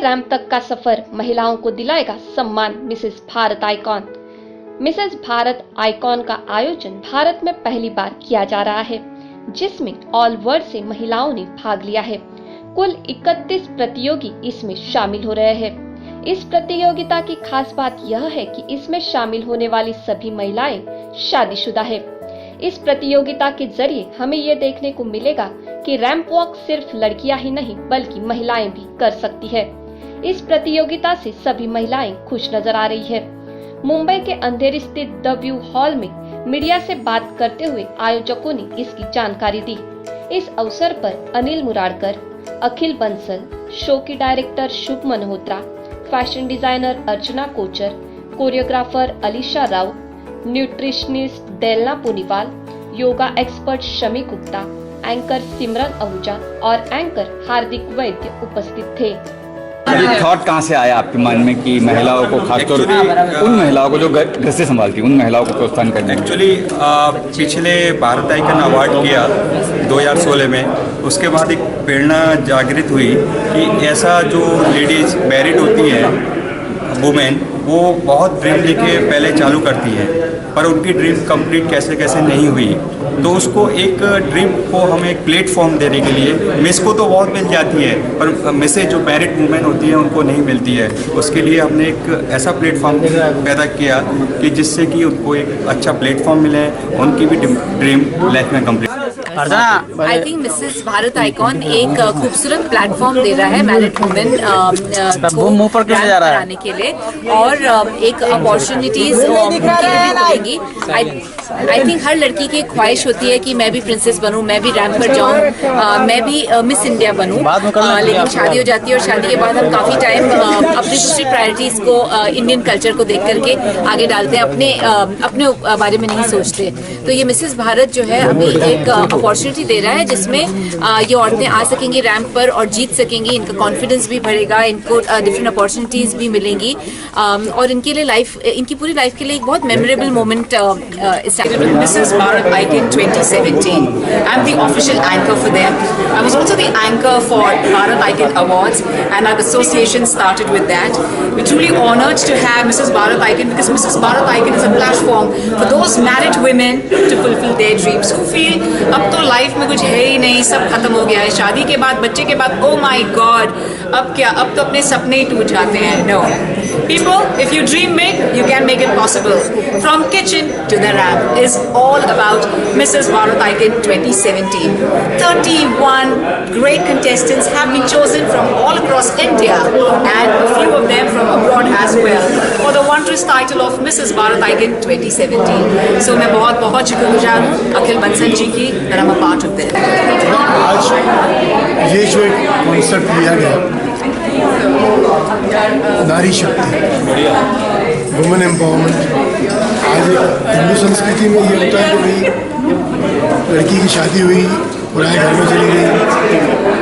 Ramp तक का सफर महिलाओं को दिलाएगा सम्मान Mrs Bharat icon. Mrs Bharat icon का आयोजन भारत में पहली बार किया जा रहा है, जिसमें ऑल वर्ल्ड से महिलाओं ने भाग लिया है। कुल 31 प्रतियोगी इसमें शामिल हो रहे हैं। इस प्रतियोगिता की खास बात यह है कि इसमें शामिल होने वाली सभी महिलाएं शादीशुदा है। इस प्रतियोगिता के जरिए हमें ये देखने को मिलेगा कि रैंप वॉक सिर्फ लड़कियां ही नहीं बल्कि महिलाएं भी कर सकती है। इस प्रतियोगिता से सभी महिलाएं खुश नजर आ रही है। मुंबई के अंधेरी स्थित द व्यू हॉल में मीडिया से बात करते हुए आयोजकों ने इसकी जानकारी दी। इस अवसर पर अनिल मुरारकर, अखिल बंसल, शो की director Shubh Malhotra, fashion designer Archana Kochhar, choreographer Alisha Rao, nutritionist Delna Puniwal, yoga expert Shami Gupta, anchor Simran Ahuja और एंकर हार्दिक वैद्य उपस्थित थे। ये थॉट कहाँ से आया आपके मन में कि महिलाओं को, खासतौर उन महिलाओं को जो घर से संभालती, उन महिलाओं को प्रोत्साहन करने? एक्चुअली पिछले भारत आइकन अवार्ड किया 2016 में, उसके बाद एक प्रेरणा जागृत हुई कि ऐसा जो लेडीज मैरिड होती है, वुमेन, वो बहुत ड्रीम लेके पहले चालू करती है, पर उनकी ड्रीम कंप्लीट कैसे कैसे नहीं हुई। तो उसको एक ड्रीम को हमें एक प्लेटफॉर्म देने के लिए, मिस को तो बहुत मिल जाती है पर मिसेज जो मैरिड वुमेन होती है उनको नहीं मिलती है। उसके लिए हमने एक ऐसा प्लेटफॉर्म पैदा किया कि जिससे कि उनको एक अच्छा प्लेटफॉर्म मिले, उनकी भी ड्रीम लाइफ में complete. I think Mrs Bharat icon एक खूबसूरत प्लेटफॉर्म दे रहा है मैरिड वुमेन को कराने के लिए और एक अपॉर्चुनिटीज मिलेगी। आई थिंक हर लड़की की ख्वाहिश होती है कि मैं भी प्रिंसेस बनूं, मैं भी रैंप पर जाऊं, मैं भी मिस इंडिया बनूं, लेकिन शादी हो जाती है और शादी के बाद हम काफ़ी टाइम अपनी दूसरी प्रायोरिटीज को, इंडियन कल्चर को देख करके आगे डालते हैं, अपने बारे में नहीं सोचते। तो ये मिसेस भारत जो है अभी एक अपॉर्चुनिटी दे रहा है जिसमें ये औरतें आ सकेंगी रैंप पर और जीत सकेंगी, इनका कॉन्फिडेंस भी बढ़ेगा, इनको डिफरेंट अपॉर्चुनिटीज भी मिलेंगी और इनके लिए इनकी पूरी लाइफ के लिए एक बहुत memorable moment Mrs. Bharat Icon 2017. I'm the official anchor for them. I was also the anchor for Bharat Icon Awards and our association started with that. We're truly honored to have Mrs. Bharat Icon because Mrs. Bharat Icon is a platform for those married women to fulfill their dreams who feel अब तो life में कुछ है ही नहीं, सब खत्म हो गया है, शादी के बाद, बच्चे के बाद, oh my God, अब क्या, अब तो अपने सपने ही टूट जाते हैं। No. People, if you dream big, you can make it possible. From kitchen to the ramp is all about Mrs. Bharat Icon 2017. 31 great contestants have been chosen from all across India and a few of them from abroad as well for the wondrous title of Mrs. Bharat Icon 2017. So मैं बहुत बहुत शुक्रगुजार हूँ अखिल बंसल जी की that I'm a part of this. आज ये जो एक कॉन्सेप्ट लिया गया, नारी शक्ति, वुमेन एम्पावरमेंट, आज हिंदू संस्कृति में ये होता है कि भाई लड़की की शादी हुई, पुराने घर में चली गई,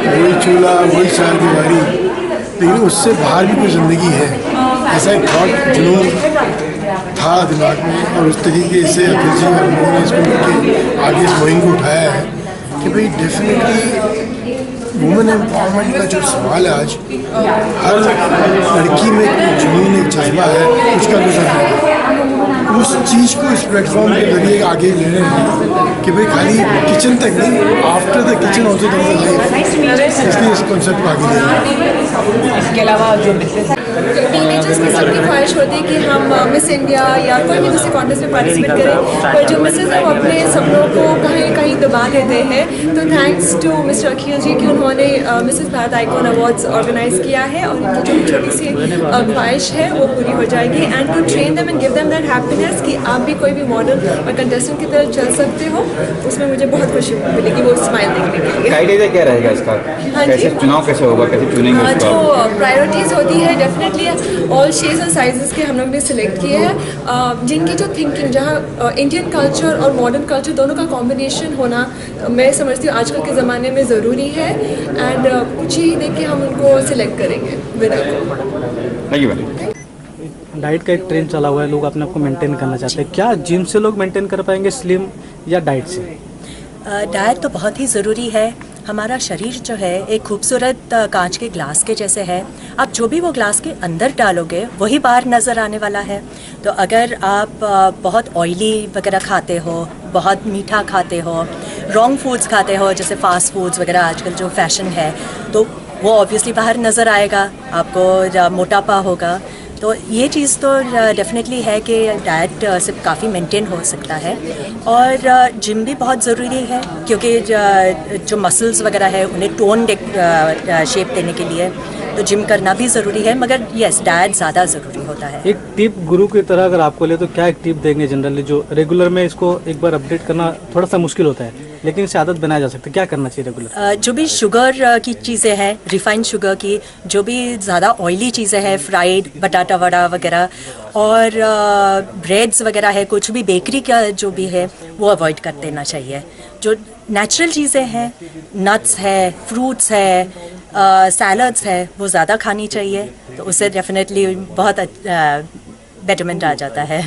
वही चूल्हा, वही चार दीवारी, लेकिन उससे बाहर भी कोई ज़िंदगी है, ऐसा एक थॉट जुनून था दिमाग में और उस तरीके से अखिल जी और उन्होंने इसको लेके आगे इस मुहिम को उठाया है कि भाई डेफिनेटली वुमेन एम्पावरमेंट का जो सवाल है आज, हर लड़की में एक जुनून, एक जज्बा है, उसका गुजर है, उस चीज़ को इस प्लेटफॉर्म के जरिए आगे ले रहे हैं कि भाई खाली किचन तक नहीं, after the kitchen also there is life, इसलिए इस कॉन्सेप्ट को आगे ले रहे हैं। इसके अलावा जो टीनेजर्स की सबकी ख्वाहिश होती है कि हम मिस इंडिया या कोई भी दूसरे कॉन्टेस्ट में पार्टिसिपेट करें, पर जो मिसेज हैं वो अपने सपनों को कहीं कहीं दबा देते हैं। तो thanks to mister Akhil ji कि उन्होंने Mrs Bharat icon awards organise किया है और इनकी जो छोटी सी ख्वाहिश है वो पूरी हो जाएगी and to train them and give them that happiness कि आप भी कोई भी मॉडल और कंटेस्टेंट की तरह चल सकते हो, उसमें मुझे बहुत खुशी मिलेगी वो स्माइल देखने के लिए। क्राइटेरिया क्या रहेगा इसका? कैसे चुनाव कैसे होगा, कैसे चुनेंगे? जो प्रायोरिटीज़ होती है डेफिनेटली ऑल शेप्स और साइजेस के हम लोग ने सिलेक्ट किए हैं, जिनकी जो थिंकिंग, जहाँ इंडियन कल्चर और मॉडर्न कल्चर दोनों का कॉम्बिनेशन होना मैं समझती हूँ आजकल के ज़माने में ज़रूरी है एंड कुछ ही देख के हम उनको सिलेक्ट करेंगे विनर को। Thank you. डाइट का एक ट्रेंड चला हुआ है, लोग अपने आप को मेंटेन करना चाहते हैं, क्या जिम से लोग मेंटेन कर पाएंगे स्लिम या डाइट से? डाइट तो बहुत ही ज़रूरी है, हमारा शरीर जो है एक खूबसूरत कांच के ग्लास के जैसे है। आप जो भी वो ग्लास के अंदर डालोगे वही बाहर नज़र आने वाला है। तो अगर आप बहुत ऑयली वगैरह खाते हो, बहुत मीठा खाते हो, रॉन्ग फूड्स खाते हो, जैसे फास्ट फूड्स वगैरह आजकल जो फैशन है, तो वो ऑब्वियसली बाहर नज़र आएगा, आपको मोटापा होगा। तो ये चीज़ तो डेफिनेटली है कि डाइट से काफ़ी मेंटेन हो सकता है। और जिम भी बहुत ज़रूरी है, क्योंकि जो मसल्स वगैरह है उन्हें टोन शेप देने के लिए तो जिम करना भी ज़रूरी है, मगर यस डाइट ज़्यादा ज़रूरी होता है। एक टिप गुरु की तरह अगर आपको ले तो क्या एक टिप देंगे जनरली, जो रेगुलर में इसको एक बार अपडेट करना थोड़ा सा मुश्किल होता है लेकिन इसे आदत बनाया जा सकता है, क्या करना चाहिए रेगुलर? जो भी शुगर की चीज़ें हैं, रिफाइंड शुगर की, जो भी ज़्यादा ऑयली चीज़ें हैं, फ्राइड बटाटा वड़ा वगैरह और ब्रेड्स वगैरह है, कुछ भी बेकरी का जो भी है वो अवॉइड कर देना चाहिए। जो नेचुरल चीज़ें हैं, नट्स है, फ्रूट्स है, सैलड्स है, वो ज़्यादा खानी चाहिए। तो उससे डेफिनेटली बहुत बेटरमेंट आ जाता है।